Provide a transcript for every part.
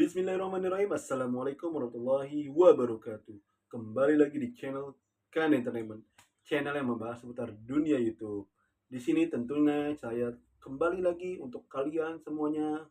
Bismillahirrahmanirrahim. Assalamualaikum warahmatullahi wabarakatuh. Kembali lagi di channel Kan Entertainment, channel yang membahas seputar dunia YouTube. Di sini tentunya saya kembali lagi untuk kalian semuanya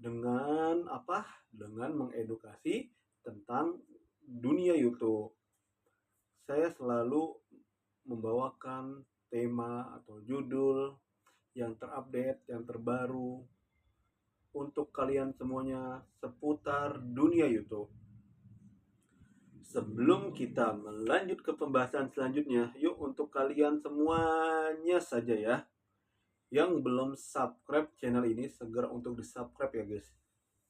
dengan apa? Dengan mengedukasi tentang dunia YouTube. Saya selalu membawakan tema atau judul yang terupdate, yang terbaru untuk kalian semuanya seputar dunia YouTube. Sebelum kita melanjut ke pembahasan selanjutnya, yuk untuk kalian semuanya saja ya, yang belum subscribe channel ini, segera untuk di subscribe ya guys.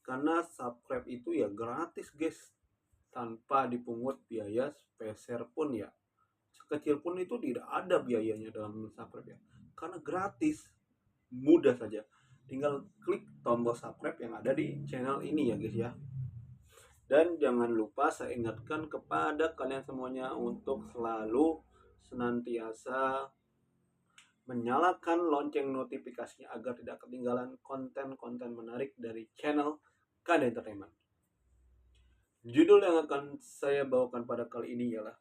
Karena subscribe itu ya gratis guys, tanpa dipungut biaya peser pun ya. Sekecil pun itu tidak ada biayanya dalam subscribe ya. Karena gratis, mudah saja. Tinggal klik tombol subscribe yang ada di channel ini ya guys ya. Dan jangan lupa saya ingatkan kepada kalian semuanya untuk selalu senantiasa menyalakan lonceng notifikasinya agar tidak ketinggalan konten-konten menarik dari channel Kan Entertainment. Judul yang akan saya bawakan pada kali ini ialah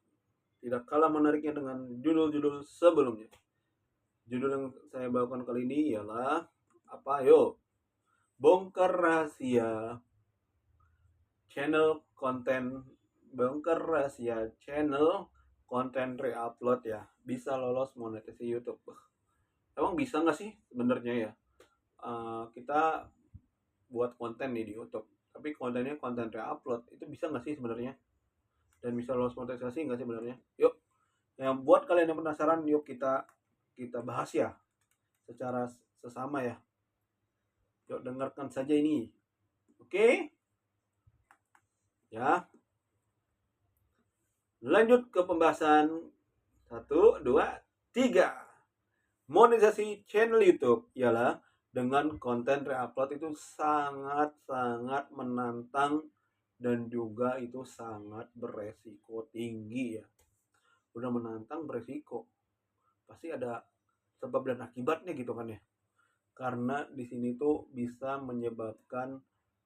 tidak kalah menariknya dengan judul-judul sebelumnya. Judul yang saya bawakan kali ini ialah apa? Yo, bongkar rahasia channel konten bongkar rahasia channel konten reupload ya bisa lolos monetisasi YouTube. Emang bisa nggak sih sebenarnya ya? Kita buat konten nih di YouTube, tapi kontennya konten reupload itu bisa nggak sih sebenarnya? Dan bisa lolos monetisasi nggak sih sebenarnya? Yuk, yang buat kalian yang penasaran, yuk kita bahas ya secara sesama ya. Yuk dengarkan saja ini, oke? Ya, lanjut ke pembahasan. 1, 2, 3. Monetisasi channel YouTube ialah dengan konten reupload itu sangat-sangat menantang dan juga itu sangat beresiko tinggi ya. Udah menantang, beresiko. Pasti ada sebab dan akibatnya gitu kan ya. Karena di sini tuh bisa menyebabkan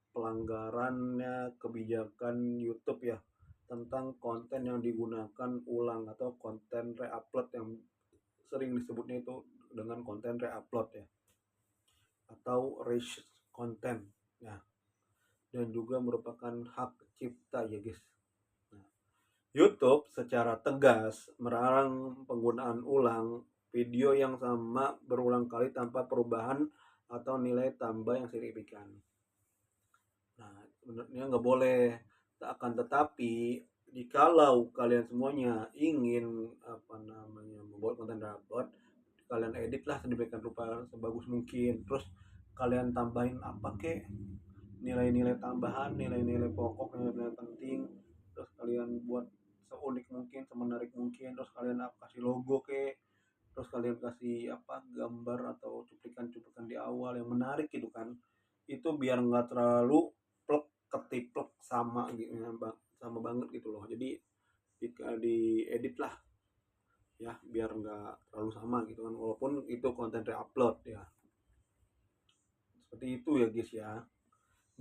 pelanggarannya kebijakan YouTube ya tentang konten yang digunakan ulang atau konten reupload yang sering disebutnya itu dengan konten reupload ya atau race content ya, dan juga merupakan hak cipta ya guys. Nah, YouTube secara tegas melarang penggunaan ulang video yang sama berulang kali tanpa perubahan atau nilai tambah yang signifikan. Nah, sebenarnya nggak boleh. Akan tetapi, jikalau kalian semuanya ingin membuat konten upload, kalian edit lah sedemikian rupa sebagus mungkin. Terus kalian tambahin apa kek, nilai-nilai tambahan, nilai-nilai pokok, nilai-nilai penting. Terus kalian buat seunik mungkin, semenarik mungkin. Terus kalian kasih logo kek. Terus kalian kasih gambar atau cuplikan-cuplikan di awal yang menarik gitu kan. Itu biar nggak terlalu ketiplek sama gitu ya, sama banget gitu loh. Jadi jika diedit lah ya biar nggak terlalu sama gitu kan, walaupun itu konten reupload ya, seperti itu ya guys ya.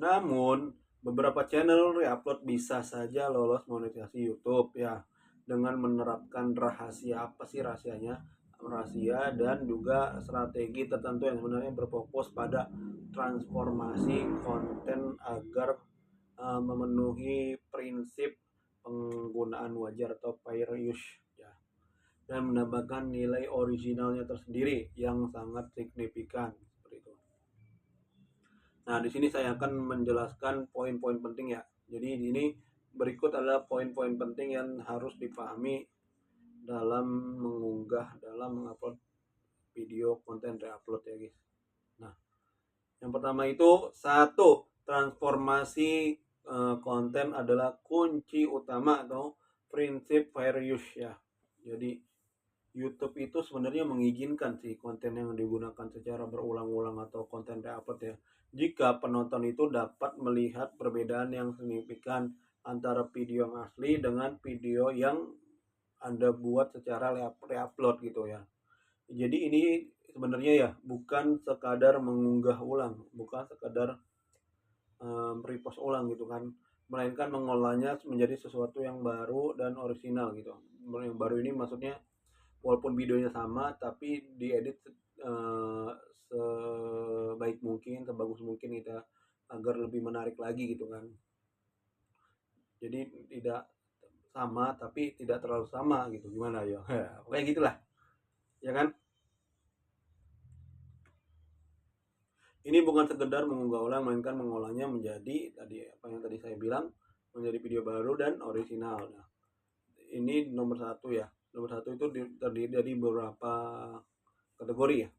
Namun beberapa channel reupload bisa saja lolos monetisasi YouTube ya dengan menerapkan rahasia. Apa sih rahasianya? Rahasia dan juga strategi tertentu yang sebenarnya berfokus pada transformasi konten agar memenuhi prinsip penggunaan wajar atau fair use ya, dan menambahkan nilai originalnya tersendiri yang sangat signifikan seperti itu. Nah, di sini saya akan menjelaskan poin-poin penting ya. Jadi ini berikut adalah poin-poin penting yang harus dipahami dalam mengupload video konten reupload ya guys. Nah, yang pertama itu satu, transformasi konten adalah kunci utama atau prinsip fair use ya. Jadi YouTube itu sebenarnya mengizinkan sih konten yang digunakan secara berulang-ulang atau konten reupload ya. Jika penonton itu dapat melihat perbedaan yang signifikan antara video yang asli dengan video yang Anda buat secara reupload gitu ya. Jadi ini sebenarnya ya bukan sekadar mengunggah ulang, bukan sekadar repost ulang gitu kan, melainkan mengolahnya menjadi sesuatu yang baru dan orisinal gitu. Yang baru ini maksudnya walaupun videonya sama tapi diedit sebaik mungkin, sebagus mungkin gitu ya, agar lebih menarik lagi gitu kan. Jadi tidak sama tapi tidak terlalu sama gitu, gimana ya? Kayak gitulah, ya kan? Ini bukan sekedar mengunggah ulang, melainkan mengolahnya menjadi tadi apa yang tadi saya bilang, menjadi video baru dan orisinal. Nah, ini nomor satu ya. Nomor satu itu terdiri dari beberapa kategori ya.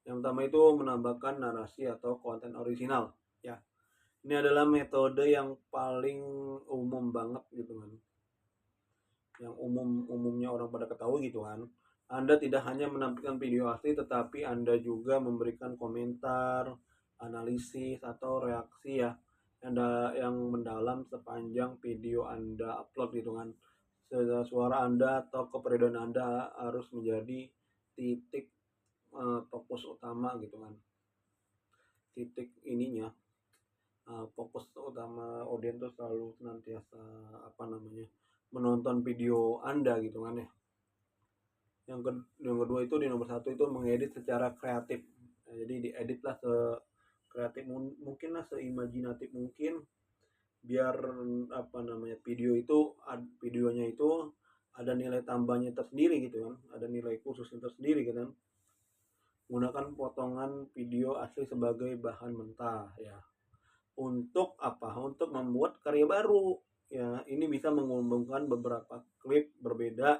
Yang pertama itu menambahkan narasi atau konten orisinal. Ya, ini adalah metode yang paling umum banget gitu kan. Yang umumnya orang pada ketahui gitu kan. Anda tidak hanya menampilkan video asli, tetapi Anda juga memberikan komentar, analisis, atau reaksi ya yang mendalam sepanjang video Anda upload gitu kan. Suara Anda atau kepribadian Anda harus menjadi titik fokus utama gitu kan. Titik ininya, fokus utama audiens tuh selalu senantiasa apa namanya, menonton video Anda gitu kan ya. Yang kedua itu di nomor satu itu mengedit secara kreatif. Nah, jadi diedit lah kreatif mungkin lah, seimajinatif mungkin, biar apa namanya, videonya itu ada nilai tambahnya tersendiri gitu kan, ada nilai khususnya tersendiri gitu kan. Gunakan potongan video asli sebagai bahan mentah ya. Untuk apa? Untuk membuat karya baru ya. Ini bisa mengumpulkan beberapa klip berbeda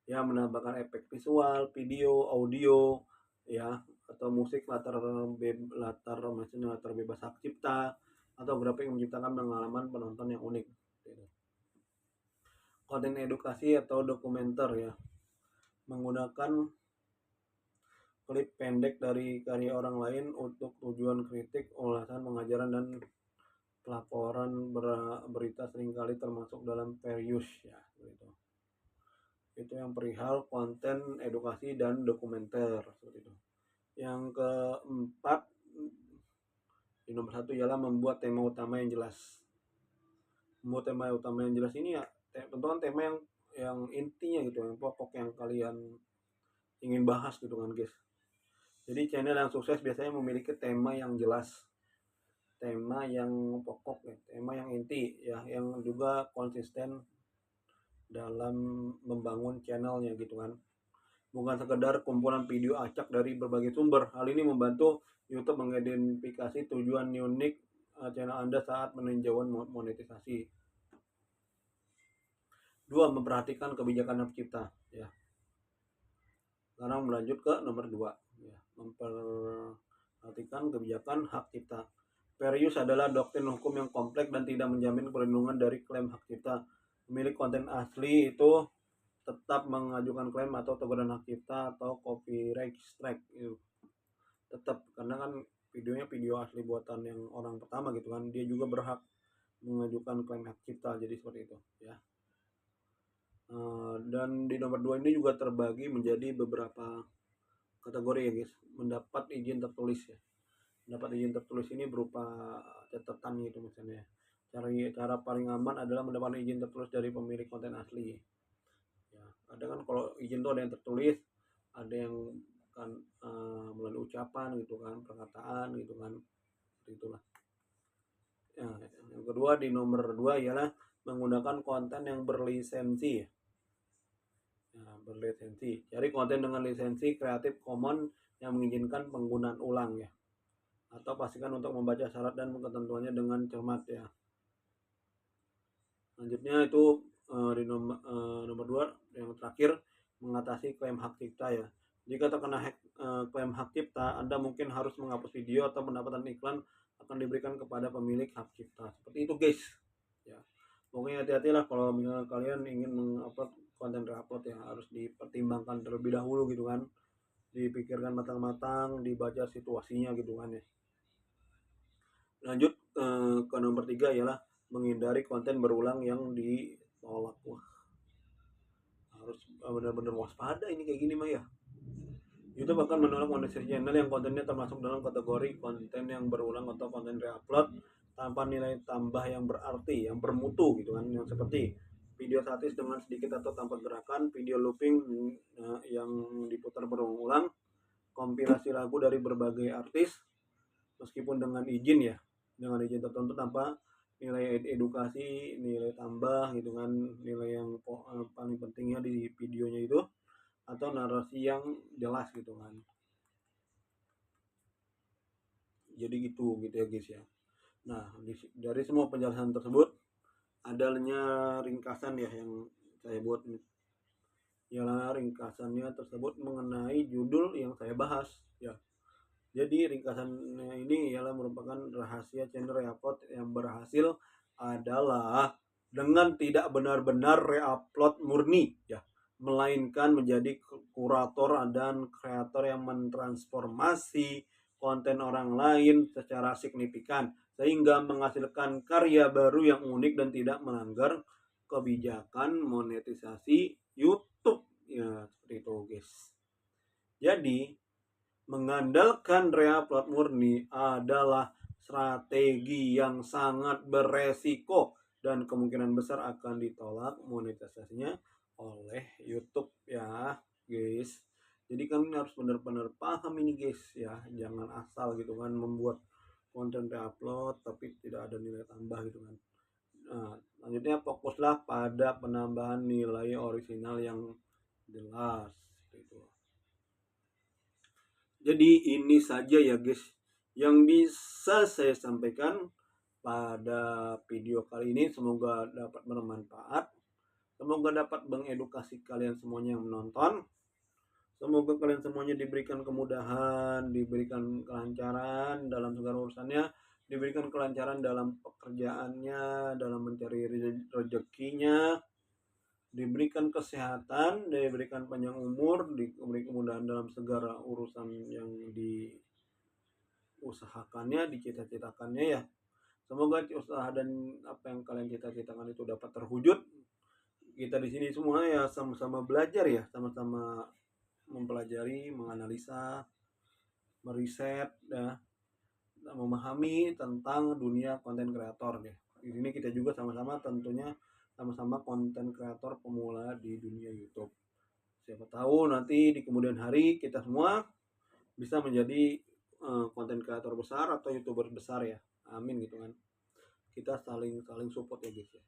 ya, menambahkan efek visual, video, audio ya, atau musik latar bebas hak cipta, atau grafik yang menciptakan pengalaman penonton yang unik gitu. Konten edukasi atau dokumenter ya, menggunakan klip pendek dari karya orang lain untuk tujuan kritik, ulasan, pengajaran, dan pelaporan berita seringkali termasuk dalam fair use ya gitu. Itu yang perihal konten edukasi dan dokumenter seperti itu. Yang keempat di nomor satu ialah membuat tema utama yang jelas. Membuat tema utama yang jelas ini ya tentukan tema yang intinya gitu, yang pokok yang kalian ingin bahas gitu kan guys. Jadi channel yang sukses biasanya memiliki tema yang jelas, tema yang pokok ya, tema yang inti ya, yang juga konsisten dalam membangun channelnya gitu kan. Bukan sekedar kumpulan video acak dari berbagai sumber. Hal ini membantu YouTube mengidentifikasi tujuan unik channel Anda saat meninjauan monetisasi. 2. Memperhatikan kebijakan hak cipta ya. Sekarang melanjut ke nomor 2 ya, memperhatikan kebijakan hak cipta. Fair use adalah doktrin hukum yang kompleks dan tidak menjamin perlindungan dari klaim hak cipta. Pemilik konten asli itu tetap mengajukan klaim atau teguran hak cipta atau copyright strike itu tetap, karena kan videonya video asli buatan yang orang pertama gitu kan, dia juga berhak mengajukan klaim hak cipta, jadi seperti itu ya. Dan di nomor 2 ini juga terbagi menjadi beberapa kategori ya guys. Mendapat izin tertulis ya. Mendapat izin tertulis ini berupa catatan gitu misalnya. Cara paling aman adalah mendapat izin tertulis dari pemilik konten asli. Ya, ada kan kalau izin tuh ada yang tertulis, ada yang kan melalui ucapan gitu kan, perkataan gitu kan, itulah. Ya, yang kedua di nomor 2 ialah menggunakan konten yang berlisensi ya. Berlisensi. Cari konten dengan lisensi Creative Commons yang mengizinkan penggunaan ulang ya. Atau pastikan untuk membaca syarat dan ketentuannya dengan cermat ya. Selanjutnya itu di nomor 2 yang terakhir, mengatasi klaim hak cipta ya. Jika terkena klaim hak cipta, Anda mungkin harus menghapus video atau pendapatan iklan akan diberikan kepada pemilik hak cipta. Seperti itu guys. Ya. Pokoknya hati-hatilah kalau misalnya kalian ingin mengupload konten reupload ya, harus dipertimbangkan terlebih dahulu gitu kan. Dipikirkan matang-matang, dibaca situasinya gitu kan ya. Lanjut ke nomor 3 ialah menghindari konten berulang yang ditolak. Wah, harus benar-benar waspada ini kayak gini mah ya. YouTube akan menolak monetisasi channel yang kontennya termasuk dalam kategori konten yang berulang atau konten reupload tanpa nilai tambah yang berarti, yang bermutu gitu kan, yang seperti video statis dengan sedikit atau tanpa gerakan, video looping yang diputar berulang-ulang, kompilasi lagu dari berbagai artis meskipun dengan izin ya, dengan izin tertentu tanpa nilai edukasi, nilai tambah gitu kan, nilai yang paling pentingnya di videonya itu, atau narasi yang jelas gitu kan. Jadi gitu ya guys ya. Nah, dari semua penjelasan tersebut adanya ringkasan ya yang saya buat ini. Ialah ringkasannya tersebut mengenai judul yang saya bahas ya. Jadi ringkasannya ini ialah merupakan rahasia channel reupload yang berhasil adalah dengan tidak benar-benar reupload murni ya, melainkan menjadi kurator dan kreator yang mentransformasi konten orang lain secara signifikan sehingga menghasilkan karya baru yang unik dan tidak melanggar kebijakan monetisasi YouTube ya, seperti itu guys. Jadi mengandalkan reupload murni adalah strategi yang sangat beresiko dan kemungkinan besar akan ditolak monetisasinya oleh YouTube ya guys. Jadi kalian harus benar-benar paham ini guys ya, jangan asal gitu kan membuat konten reupload tapi tidak ada nilai tambah gitu kan. Nah, selanjutnya fokuslah pada penambahan nilai orisinal yang jelas gitu. Jadi ini saja ya guys yang bisa saya sampaikan pada video kali ini. Semoga dapat bermanfaat, semoga dapat mengedukasi kalian semuanya yang menonton. Semoga kalian semuanya diberikan kemudahan, diberikan kelancaran dalam segala urusannya, diberikan kelancaran dalam pekerjaannya, dalam mencari rezekinya, diberikan kesehatan, diberikan panjang umur, diberi kemudahan dalam segala urusan yang diusahakannya, dicita-citakannya ya. Semoga usaha dan apa yang kalian cita-citakan itu dapat terwujud. Kita di sini semua ya sama-sama belajar ya, sama-sama mempelajari, menganalisa, meriset ya, memahami tentang dunia konten kreator ya. Di sini kita juga sama-sama tentunya sama-sama konten kreator pemula di dunia YouTube. Siapa tahu nanti di kemudian hari kita semua bisa menjadi konten kreator besar atau YouTuber besar ya. Amin gitu kan. Kita saling support ya guys ya.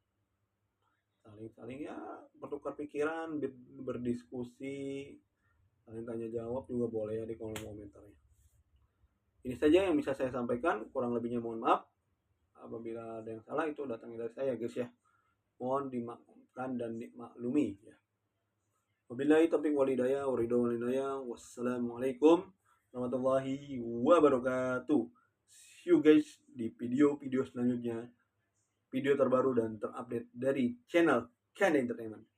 Saling ya bertukar pikiran, berdiskusi, saling tanya jawab juga boleh ya di kolom komentar ya. Ini saja yang bisa saya sampaikan, kurang lebihnya mohon maaf. Apabila ada yang salah itu datangnya dari saya guys ya. Mohon dimaafkan dan dimaklumi ya. Wabillahi taufiq wal hidayah, wassalamualaikum warahmatullahi wabarakatuh. See you guys di video-video selanjutnya, video terbaru dan terupdate dari channel Ken Entertainment.